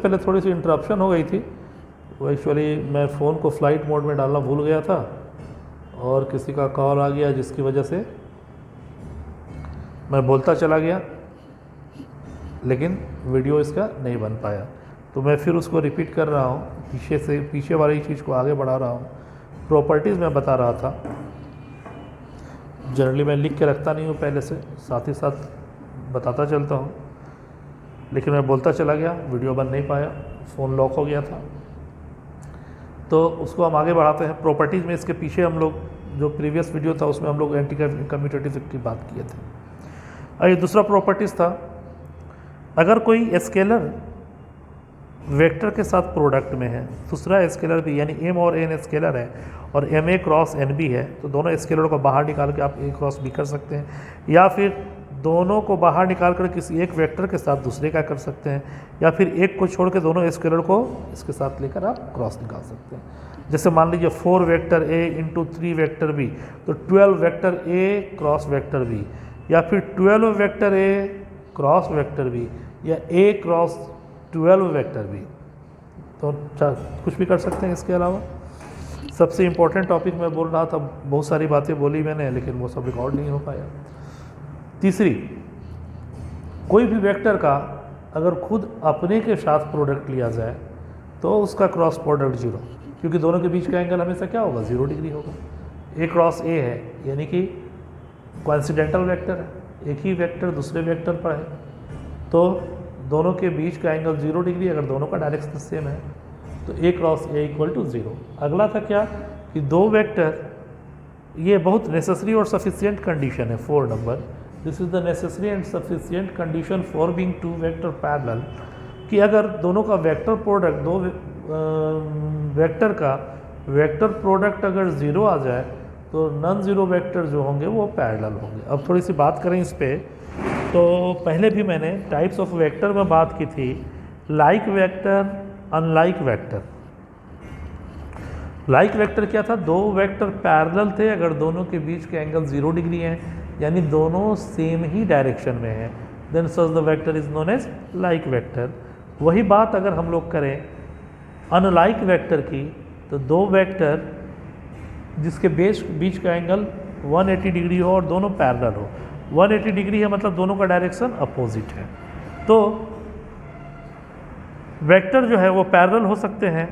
पहले थोड़ी सी इंटरप्शन हो गई थी। वो एक्चुअली मैं फ़ोन को फ्लाइट मोड में डालना भूल गया था और किसी का कॉल आ गया, जिसकी वजह से मैं बोलता चला गया लेकिन वीडियो इसका नहीं बन पाया। तो मैं फिर उसको रिपीट कर रहा हूँ, पीछे वाली चीज़ को आगे बढ़ा रहा हूँ। प्रॉपर्टीज़ में बता रहा था, जनरली मैं लिख के रखता नहीं हूँ पहले से, साथ ही साथ बताता चलता हूँ, लेकिन मैं बोलता चला गया, वीडियो बन नहीं पाया, फ़ोन लॉक हो गया था। तो उसको हम आगे बढ़ाते हैं। प्रॉपर्टीज़ में इसके पीछे हम लोग जो प्रीवियस वीडियो था उसमें हम लोग एंटी कम्यूटेटिव की बात किए थे। और ये दूसरा प्रॉपर्टीज़ था, अगर कोई स्केलर वेक्टर के साथ प्रोडक्ट में है, दूसरा स्केलर भी, यानी m और n स्केलर है और M A cross N B है, तो दोनों स्केलर को बाहर निकाल के आप ए क्रॉस बी कर सकते हैं, या फिर दोनों को बाहर निकाल कर किसी एक वेक्टर के साथ दूसरे का कर सकते हैं, या फिर एक को छोड़ के दोनों स्केलर को इसके साथ लेकर आप क्रॉस निकाल सकते हैं। जैसे मान लीजिए 4 vector A into 3 vector B, तो 12 vector A cross vector B, या फिर 12 vector A cross vector B, या ए क्रॉस 12 वेक्टर बी। तो कुछ भी कर सकते हैं। इसके अलावा सबसे इम्पोर्टेंट टॉपिक मैं बोल रहा था, बहुत सारी बातें बोली मैंने, लेकिन वो सब रिकॉर्ड नहीं हो पाया। तीसरी, कोई भी वेक्टर का अगर खुद अपने के साथ प्रोडक्ट लिया जाए तो उसका क्रॉस प्रोडक्ट 0, क्योंकि दोनों के बीच का एंगल हमेशा क्या होगा, 0 डिग्री होगा। ए क्रॉस ए है, यानी कि कोइंसिडेंटल वेक्टर है, एक ही वेक्टर दूसरे वेक्टर पर है, तो दोनों के बीच का एंगल 0 डिग्री, अगर दोनों का डायरेक्शन सेम है तो ए क्रॉस ए इक्वल टू 0। अगला था क्या कि 2 वेक्टर, ये बहुत नेसेसरी और सफिशिएंट कंडीशन है, 4 number, this is the necessary and sufficient condition for being 2 vector parallel, कि अगर दोनों का वेक्टर प्रोडक्ट, दो वेक्टर का वेक्टर प्रोडक्ट अगर 0 आ जाए तो नॉन ज़ीरो वेक्टर जो होंगे वो पैरेलल होंगे। अब थोड़ी सी बात करें इस पर, तो पहले भी मैंने टाइप्स ऑफ वेक्टर में बात की थी, like vector, unlike vector. Like vector क्या था, 2 वेक्टर पैरेलल थे अगर दोनों के बीच के एंगल 0 डिग्री हैं, यानी दोनों सेम ही डायरेक्शन में हैं, then such the vector is known as like vector. वही बात अगर हम लोग करें अनलाइक वेक्टर की, तो 2 वेक्टर जिसके बीच का एंगल 180 डिग्री हो और दोनों पैरेलल हो, 180 डिग्री है मतलब दोनों का डायरेक्शन अपोजिट है, तो वेक्टर जो है वो पैरेलल हो सकते हैं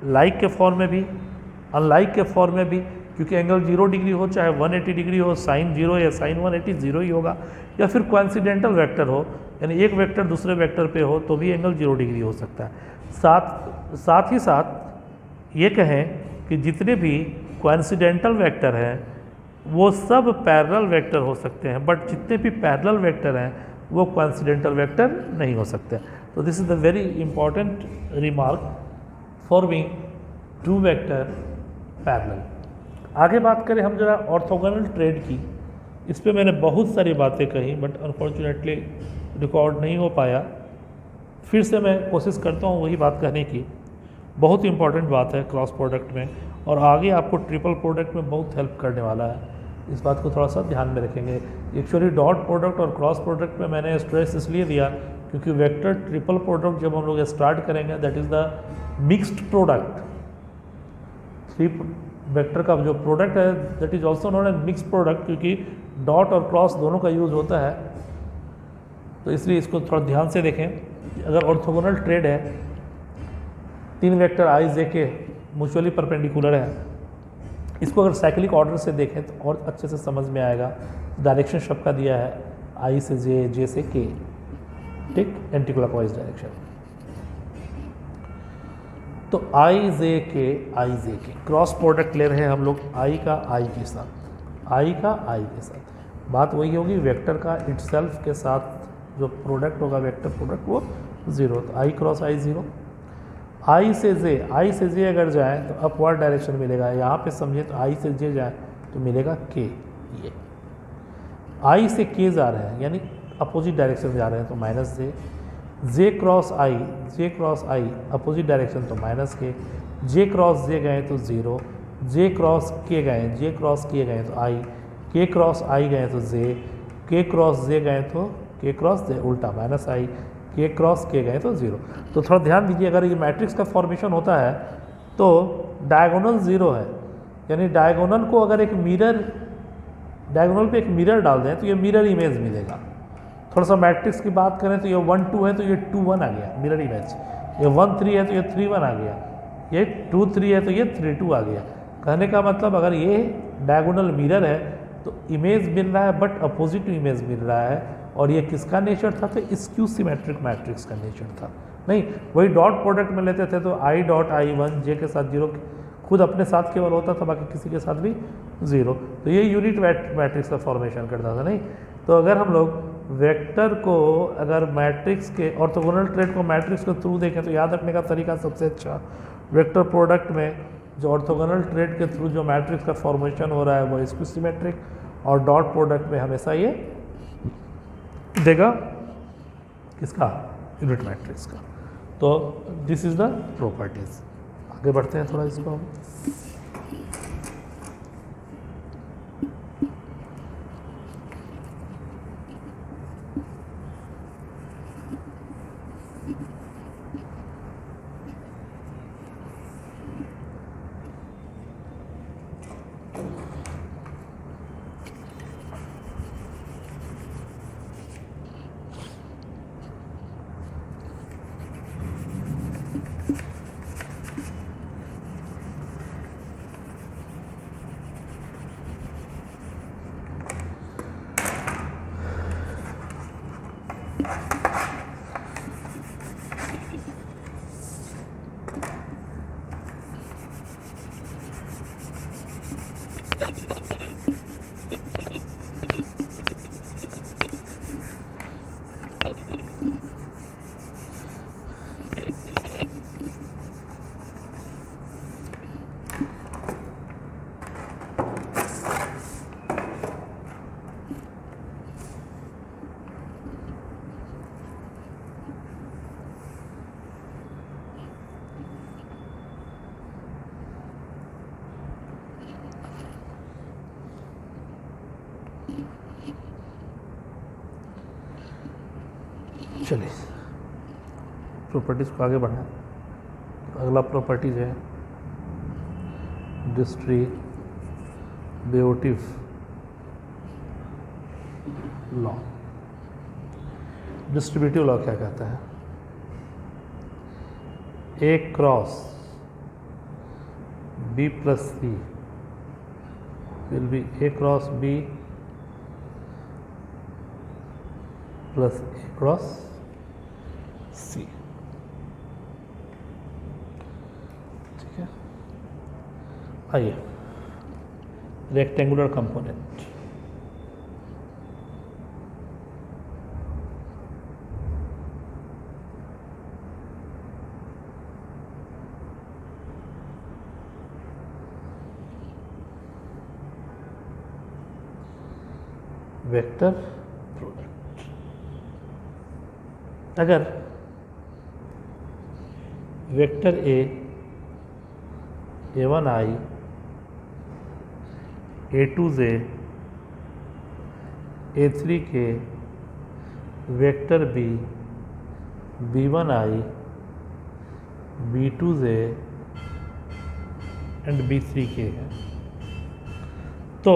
लाइक के फॉर्म में भी, अनलाइक के फॉर्म में भी, क्योंकि एंगल 0 डिग्री हो चाहे 180 डिग्री हो, साइन 0 या साइन 180 0 ही होगा, या फिर कोइंसिडेंटल वेक्टर हो, यानी एक वेक्टर दूसरे वेक्टर पे हो तो भी एंगल 0 डिग्री हो सकता है। साथ ही साथ ये कहें कि जितने भी कोइंसिडेंटल वेक्टर हैं वो सब पैरेलल वेक्टर हो सकते हैं, बट जितने भी पैरेलल वेक्टर हैं वो कोइंसिडेंटल वेक्टर नहीं हो सकते। तो this is the very important remark for being 2 vector parallel. आगे बात करें हम जरा ऑर्थोगोनल ट्रेड की, इस पे मैंने बहुत सारी बातें कही बट अनफॉर्चुनेटली रिकॉर्ड नहीं हो पाया, फिर से मैं कोशिश करता हूँ वही बात कहने की। बहुत इंपॉर्टेंट बात है क्रॉस प्रोडक्ट में, और आगे आपको ट्रिपल प्रोडक्ट में बहुत हेल्प करने वाला है, इस बात को थोड़ा सा ध्यान में रखेंगे। एक्चुअली डॉट प्रोडक्ट और क्रॉस प्रोडक्ट में मैंने स्ट्रेस इसलिए दिया क्योंकि वेक्टर ट्रिपल प्रोडक्ट जब हम लोग स्टार्ट करेंगे that is the mixed product. 3 vector का जो प्रोडक्ट है that is also known as mixed product, क्योंकि डॉट और क्रॉस दोनों का यूज होता है, तो इसलिए इसको थोड़ा ध्यान से देखें। अगर ऑर्थोगोनल ट्रेड है, 3 वेक्टर आई जे के म्यूचुअली परपेंडिकुलर है, इसको अगर साइक्लिक ऑर्डर से देखें तो और अच्छे से समझ में आएगा। डायरेक्शन सबका दिया है आई से जे, जे से के, ठीक, एंटी क्लॉकवाइज डायरेक्शन। तो आई जे के क्रॉस प्रोडक्ट ले रहे हैं हम लोग आई का आई के साथ, आई का आई के साथ। बात वही होगी वेक्टर का इटसेल्फ के साथ जो प्रोडक्ट होगा वेक्टर प्रोडक्ट वो 0, तो आई क्रॉस आई 0। आई से जे अगर जाए तो अपवर्ड डायरेक्शन मिलेगा, यहाँ पे समझे तो आई से जे जाए तो मिलेगा के। ये आई से के जा रहे हैं यानी अपोजिट डायरेक्शन जा रहे हैं तो माइनस जे क्रॉस आई अपोजिट डायरेक्शन तो माइनस के, जे क्रॉस जे गए तो 0, जे क्रॉस के गए तो आई, के क्रॉस आई गए तो जे, के क्रॉस जे गए तो के क्रॉस जे उल्टा माइनस आई, के क्रॉस के गए तो 0। तो थोड़ा ध्यान दीजिए, अगर ये मैट्रिक्स का फॉर्मेशन होता है तो डायगोनल 0 है, यानी डायगोनल को अगर एक मिरर, डायगोनल पे एक मिरर डाल दें तो ये मिरर इमेज मिलेगा। थोड़ा सा मैट्रिक्स की बात करें तो ये 1 2 है तो ये 2 1 आ गया मिरर इमेज, ये 1 3 है तो ये 3 1 आ गया, ये 2 3 है तो ये 3 2 आ गया। कहने का मतलब अगर ये डायगोनल मिरर है तो इमेज मिल रहा है बट अपोजिट इमेज मिल रहा है, और ये किसका नेचर था? तो स्क्यू सिमेट्रिक मैट्रिक्स का नेचर था। नहीं, वही डॉट प्रोडक्ट में लेते थे तो आई डॉट आई 1 जे के साथ 0 खुद अपने साथ केवल होता था, बाकी किसी के साथ भी 0, तो ये यूनिट मैट्रिक्स का फॉर्मेशन करता था। नहीं, तो अगर हम लोग वेक्टर को अगर मैट्रिक्स के ऑर्थोगोनल ट्रेट को मैट्रिक्स के थ्रू देखें तो याद रखने का तरीका सबसे अच्छा, वेक्टर प्रोडक्ट में जो ऑर्थोगोनल ट्रेट के थ्रू जो मैट्रिक्स का फॉर्मेशन हो रहा है वो स्क्यू सिमेट्रिक, और डॉट प्रोडक्ट में हमेशा ये देगा किसका? यूनिट मैट्रिक्स का। तो दिस इज द प्रॉपर्टीज। आगे बढ़ते हैं थोड़ा इसको हम। चलिए प्रॉपर्टीज़ को आगे बढ़ाएं। अगला प्रॉपर्टीज है डिस्ट्रीब्यूटिव लॉ। डिस्ट्रीब्यूटिव लॉ क्या कहता है? A cross B plus C will be A cross B plus A cross C. ठीक है, आइए रेक्टेंगुलर कंपोनेंट। वेक्टर प्रोडक्ट, अगर vector a1i a2j a3k vector b b1i b2j and b3k है, तो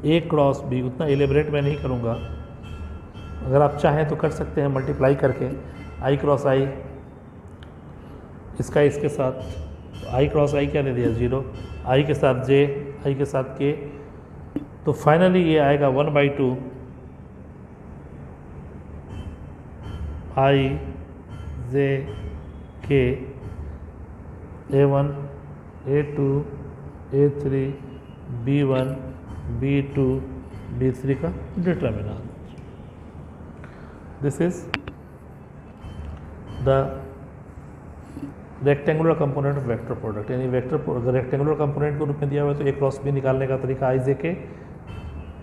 ए cross B, उतना एलिब्रेट मैं नहीं करूँगा, अगर आप चाहें तो कर सकते हैं मल्टीप्लाई करके आई क्रॉस आई, इसका इसके साथ, तो आई क्रॉस आई क्या दे दिया 0, आई के साथ जे, आई के साथ के, तो फाइनली ये आएगा 1/2 आई जे के a1 a2 a3 b1 b2 b3 का determinant. This is the rectangular component of vector product, यानी वेक्टर रेक्टेंगुलर कंपोनेंट के रूप में दिया हुआ है तो ए क्रॉस बी निकालने का तरीका आई जे के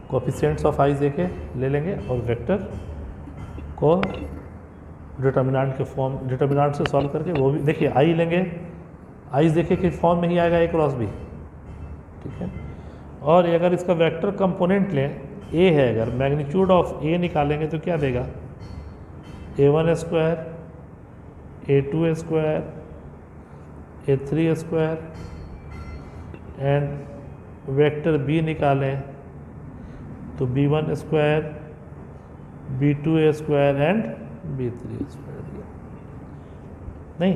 कोएफिशिएंट्स ऑफ आई जे के ले लेंगे और वेक्टर को डिटर्मिनेंट के फॉर्म, डिटर्मिनेंट से सॉल्व करके वो भी देखिए आई लेंगे, आई जे के फॉर्म में ही आएगा ए क्रॉस बी। ठीक है, और अगर इसका वेक्टर कंपोनेंट लें ए है, अगर मैग्नीट्यूड ऑफ ए निकालेंगे तो क्या देगा A1 square, A2 square, A3 square and vector B निकालें तो B1 square, B2 square and B3 square दिया नहीं,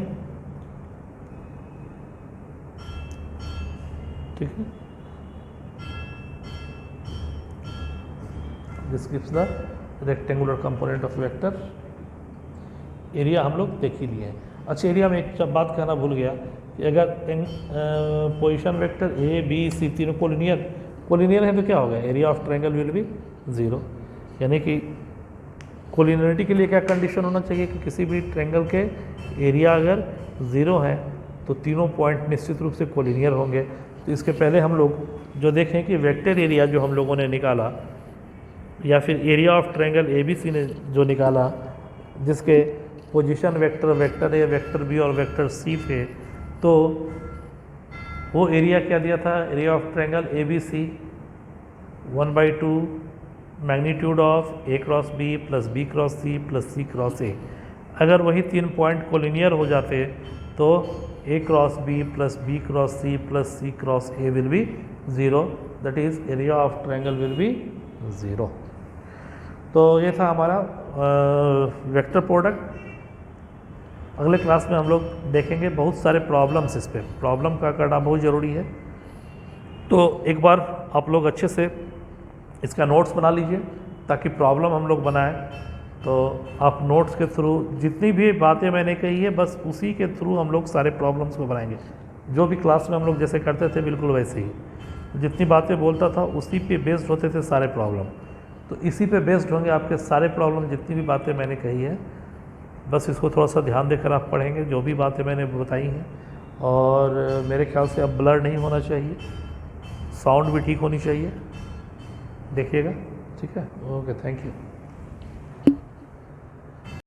ठीक है। This gives the rectangular component of vector. Area हम लोग देख ही लिए हैं। अच्छा, एरिया में एक बात कहना भूल गया कि अगर position vector A B C तीनों कोलिनियर है तो क्या होगा, area of triangle will be 0। यानी कि कोलिनियरिटी के लिए क्या कंडीशन होना चाहिए कि किसी भी ट्रायंगल के एरिया अगर 0 है तो तीनों पॉइंट निश्चित रूप से कोलिनियर होंगे। तो इसके पहले हम लोग जो देखें कि वेक्टर एरिया जो हम लोगों ने निकाला या फिर एरिया ऑफ ट्रायंगल ABC ने जो निकाला, जिसके position vector vector A, vector B और वेक्टर सी थे, तो वो एरिया क्या दिया था, area of triangle ABC 1/2 magnitude of A cross B plus B cross C plus C cross A। अगर वही तीन पॉइंट कोलिनियर हो जाते तो A cross B plus B cross C plus C cross A will be 0, that is area of triangle will be 0। तो ये था हमारा वेक्टर प्रोडक्ट। अगले क्लास में हम लोग देखेंगे बहुत सारे प्रॉब्लम्स, इस पे प्रॉब्लम का करना बहुत ज़रूरी है। तो एक बार आप लोग अच्छे से इसका नोट्स बना लीजिए ताकि प्रॉब्लम हम लोग बनाएं तो आप नोट्स के थ्रू जितनी भी बातें मैंने कही है बस उसी के थ्रू हम लोग सारे प्रॉब्लम्स को बनाएंगे। जो भी क्लास में हम लोग जैसे करते थे बिल्कुल वैसे ही, जितनी बातें बोलता था उसी पे बेस्ड होते थे सारे प्रॉब्लम। तो इसी पे बेस्ड होंगे आपके सारे प्रॉब्लम, जितनी भी बातें मैंने कही है। बस इसको थोड़ा सा ध्यान देकर आप पढ़ेंगे जो भी बातें मैंने बताई हैं। और मेरे ख्याल से अब ब्लर नहीं होना चाहिए, साउंड भी ठीक होनी चाहिए, देखिएगा, ठीक है। Okay, thank you.